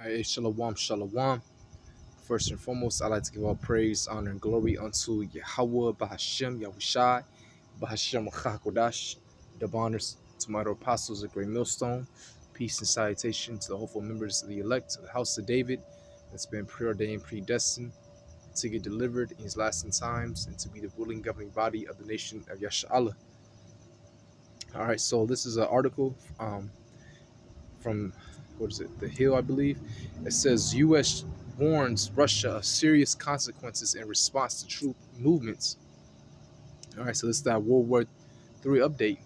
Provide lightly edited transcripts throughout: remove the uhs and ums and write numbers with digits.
Hey, shalom, shalom. First and foremost, I'd like to give all praise, honor, and glory unto Yahweh, Bahashem, Yahushai, Bahashem, Chakodash. Double honors to my apostles of Great Millstone. Peace and salutation to the hopeful members of the elect, to the house of David, that's been preordained, predestined to get delivered in his lasting times and to be the ruling governing body of the nation of Yasha'Allah. All right, so this is an article from what is it, The Hill, I believe. It says U.S. warns Russia of serious consequences in response to troop movements. All right, so this is that World War III update.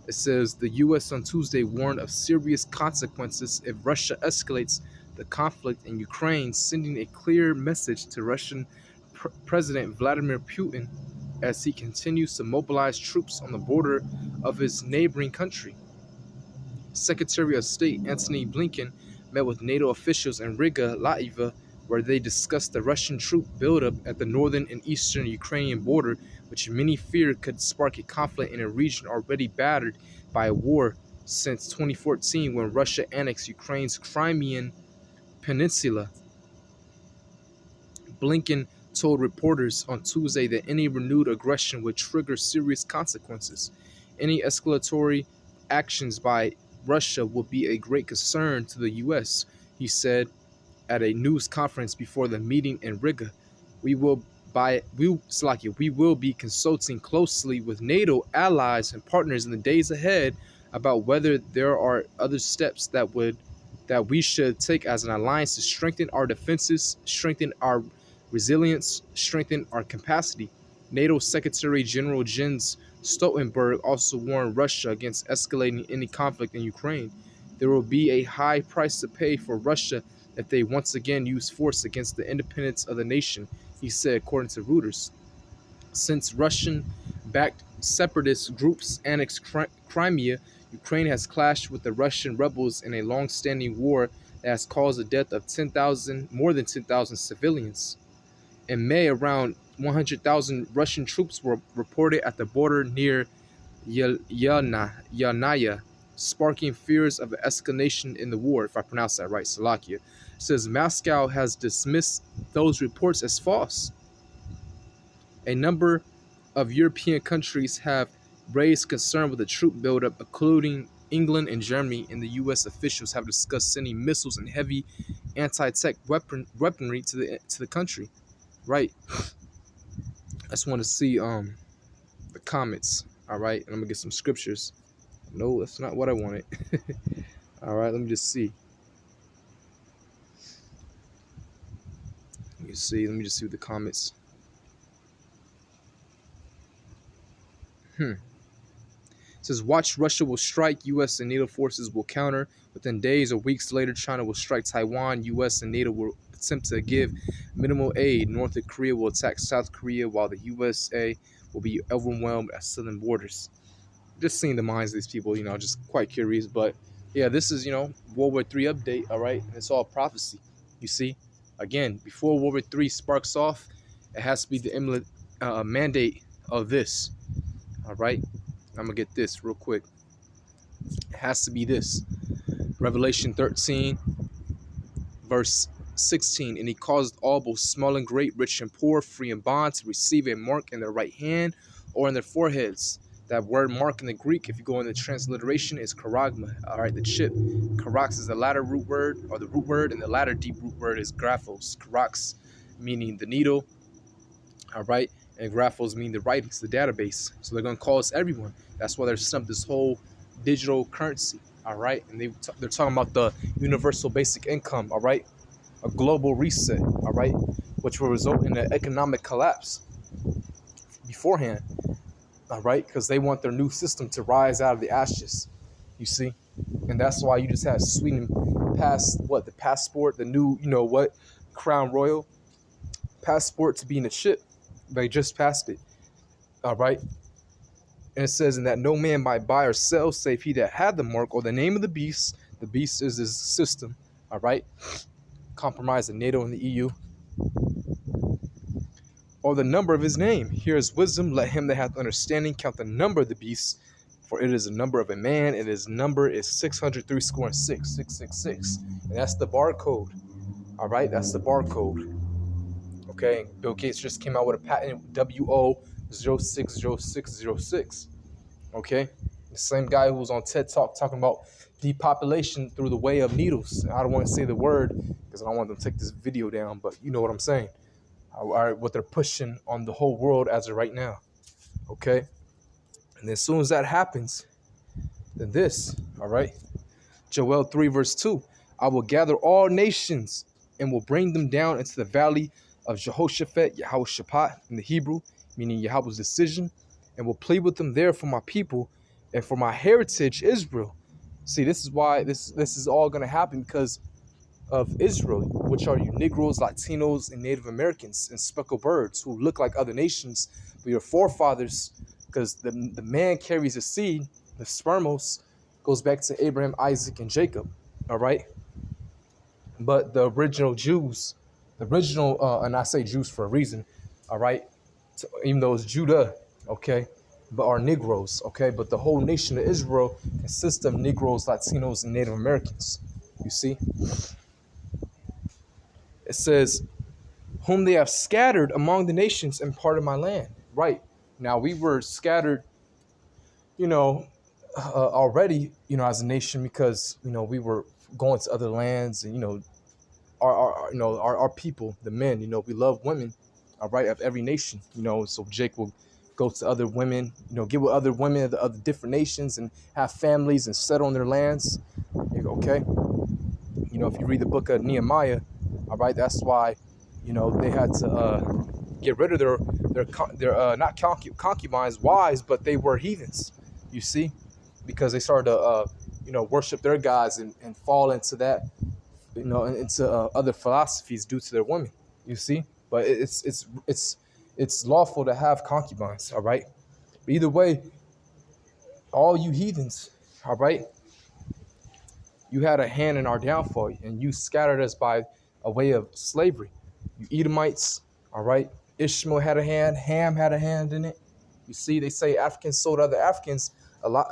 It says the U.S. on Tuesday warned of serious consequences if Russia escalates the conflict in Ukraine, sending a clear message to Russian President Vladimir Putin as he continues to mobilize troops on the border of his neighboring country. Secretary of State Antony Blinken met with NATO officials in Riga, Latvia, where they discussed the Russian troop buildup at the northern and eastern Ukrainian border, which many feared could spark a conflict in a region already battered by a war since 2014 when Russia annexed Ukraine's Crimean Peninsula. Blinken told reporters on Tuesday that any renewed aggression would trigger serious consequences. Any escalatory actions by Russia will be a great concern to the U.S., he said at a news conference before the meeting in Riga. We will be consulting closely with NATO allies and partners in the days ahead about whether there are other steps that we should take as an alliance to strengthen our defenses, strengthen our resilience, strengthen our capacity. NATO Secretary General Jens Stoltenberg also warned Russia against escalating any conflict in Ukraine. There will be a high price to pay for Russia if they once again use force against the independence of the nation, he said, according to Reuters. Since Russian-backed separatist groups annexed Crimea, Ukraine has clashed with the Russian rebels in a long-standing war that has caused the death of more than 10,000 civilians. In May, around 100,000 Russian troops were reported at the border near Yanaya, sparking fears of an escalation in the war, if I pronounce that right, Salakia. It says Moscow has dismissed those reports as false. A number of European countries have raised concern with the troop buildup, including England and Germany, and the U.S. officials have discussed sending missiles and heavy anti-tank weaponry to the country. Right. I just want to see the comments. All right, and I'm gonna get some scriptures. No, that's not what I wanted. All right, let me just see. Let me just see the comments. It says, watch, Russia will strike, U.S. and NATO forces will counter. Within days or weeks later, China will strike Taiwan. U.S. and NATO will attempt to give minimal aid. North Korea will attack South Korea, while the USA will be overwhelmed at southern borders. Just seeing the minds of these people, just quite curious. But yeah, this is, World War III update, all right? And it's all prophecy, you see? Again, before World War III sparks off, it has to be the imminent mandate of this, all right? I'm going to get this real quick. It has to be this. Revelation 13, verse 16. And he caused all, both small and great, rich and poor, free and bond, to receive a mark in their right hand or in their foreheads. That word mark in the Greek, if you go in the transliteration, is charagma. All right, the chip. Charax is the latter root word, or the root word, and the latter deep root word is graphos. Charax meaning the needle. All right. And graphos mean the writings, the database. So they're going to call us everyone. That's why they're setting up this whole digital currency. All right. And they're talking about the universal basic income. All right. A global reset. All right. Which will result in an economic collapse beforehand. All right. Because they want their new system to rise out of the ashes. You see. And that's why you just had Sweden pass the passport, the new, Crown Royal passport to be in a chip. They just passed it. All right. And it says, in that no man might buy or sell save he that had the mark or the name of the beast. The beast is his system. All right. Compromise the NATO and the EU. Or the number of his name. Here is wisdom. Let him that hath understanding count the number of the beast, For it is the number of a man, and his number is 603 score and 666. And that's the barcode. All right, that's the barcode. Okay, Bill Gates just came out with a patent, WO060606. Okay, the same guy who was on TED Talk talking about depopulation through the way of needles. I don't want to say the word because I don't want them to take this video down, but you know what I'm saying. All right, what they're pushing on the whole world as of right now. Okay, and as soon as that happens, then this, all right, Joel 3 verse 2, I will gather all nations and will bring them down into the valley of Jehoshaphat, Yehoshaphat in the Hebrew, meaning Yahweh's decision, and will plead with them there for my people and for my heritage, Israel. See, this is why this is all going to happen because of Israel, which are you Negroes, Latinos, and Native Americans and speckled birds who look like other nations, but your forefathers, because the man carries a seed, the spermos, goes back to Abraham, Isaac, and Jacob, all right? But the original Jews, and I say Jews for a reason, all right? Even though it's Judah, okay? But are Negroes, okay? But the whole nation of Israel consists of Negroes, Latinos, and Native Americans, you see? It says, whom they have scattered among the nations and part of my land. Right. Now, we were scattered, already, as a nation because, we were going to other lands and, our people, the men, we love women, all right, of every nation, so Jake will go to other women, get with other women of the other different nations and have families and settle on their lands. Okay. If you read the book of Nehemiah, all right, that's why, they had to get rid of their not concubines, wives, but they were heathens, you see, because they started to, worship their gods and fall into that, into other philosophies due to their women, you see. But it's lawful to have concubines, all right. But either way, all you heathens, all right, you had a hand in our downfall, and you scattered us by a way of slavery. You Edomites, all right? Ishmael had a hand. Ham had a hand in it. You see, they say Africans sold other Africans.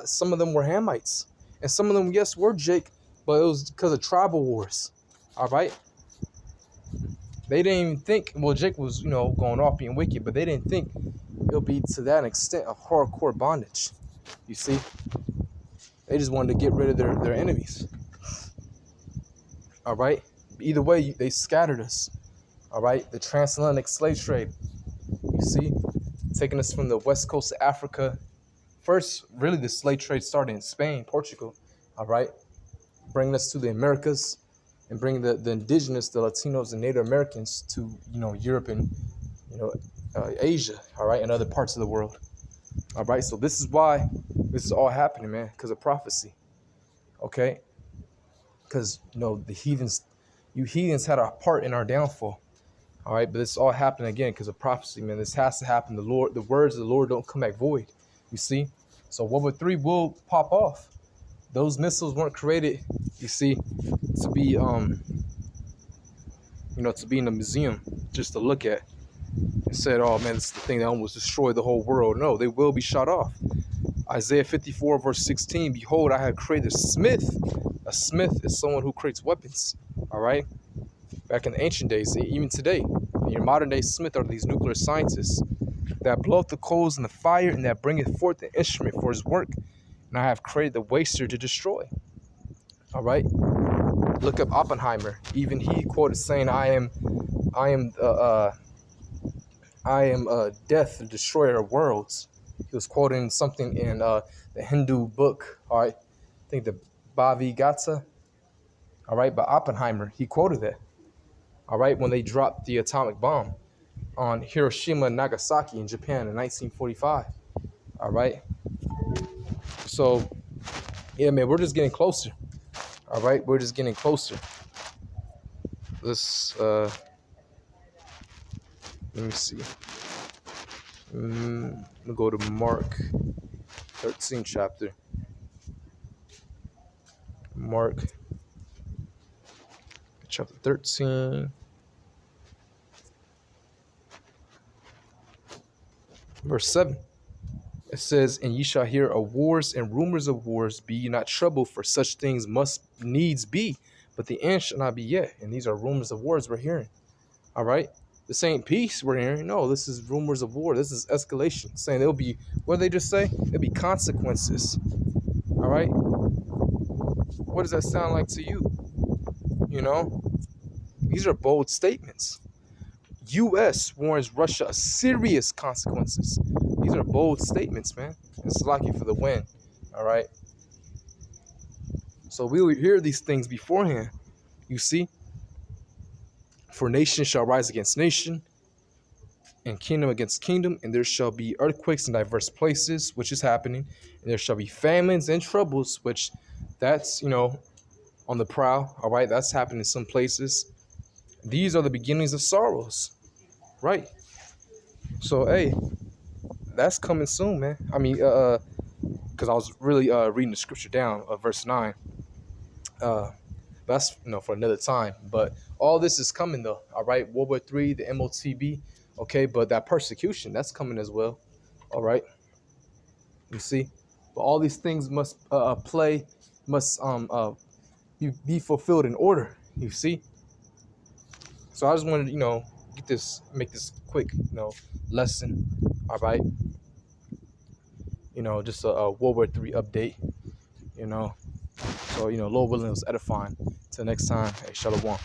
Some of them were Hamites, and some of them, yes, were Jake, but it was because of tribal wars, all right? They didn't even think. Well, Jake was, going off being wicked, but they didn't think it'll be to that extent of hardcore bondage. You see, they just wanted to get rid of their enemies. All right. Either way, they scattered us. All right. The transatlantic slave trade, you see, taking us from the west coast of Africa. First, really, the slave trade started in Spain, Portugal. All right. Bringing us to the Americas and bringing the indigenous, the Latinos and Native Americans to, Europe and, Asia. All right. And other parts of the world. All right. So this is why this is all happening, man, because of prophecy. Okay. Because, the heathens, you heathens had a part in our downfall. All right, but this all happened again because of prophecy, man. This has to happen. The words of the Lord don't come back void. You see? So WW3 will pop off. Those missiles weren't created, you see, to be to be in a museum just to look at and said, oh man, this is the thing that almost destroyed the whole world. No, they will be shot off. Isaiah 54 verse 16, behold, I have created a smith. A smith is someone who creates weapons, all right? Back in the ancient days, even today, in your modern day smith are these nuclear scientists that blow up the coals in the fire and that bringeth forth the instrument for his work. And I have created the waster to destroy. All right? Look up Oppenheimer. Even he quoted saying, I am death, the destroyer of worlds. He was quoting something in the Hindu book, all right? I think the Bhagavad Gita, all right, by Oppenheimer. He quoted that, all right, when they dropped the atomic bomb on Hiroshima and Nagasaki in Japan in 1945, all right? So, yeah, man, we're just getting closer, all right? We're just getting closer. Let's, let me see. We'll go to Mark 13 chapter. Mark chapter 13. Verse 7. It says, and ye shall hear of wars and rumors of wars. Be ye not troubled, for such things must needs be, but the end shall not be yet. And these are rumors of wars we're hearing. All right. This ain't peace we're hearing. No, this is rumors of war. This is escalation. Saying there'll be, what did they just say? There'll be consequences. All right. What does that sound like to you? You know, these are bold statements. U.S. warns Russia of serious consequences. These are bold statements, man. It's lucky for the win. All right. So we will hear these things beforehand. You see, for nation shall rise against nation, and kingdom against kingdom, and there shall be earthquakes in diverse places, which is happening, and there shall be famines and troubles, which that's, on the prowl. All right, that's happening in some places. These are the beginnings of sorrows, right? So hey, that's coming soon, man. I mean, because I was really reading the scripture down, verse 9. That's for another time. But all this is coming though. All right, World War III, the MOTB. Okay, but that persecution, that's coming as well. All right, you see. But all these things must must be fulfilled in order. You see. So I just wanted to make this quick lesson. All right. Just a World War III update. So Lord willing, it was edifying. Till next time, hey, Shalom.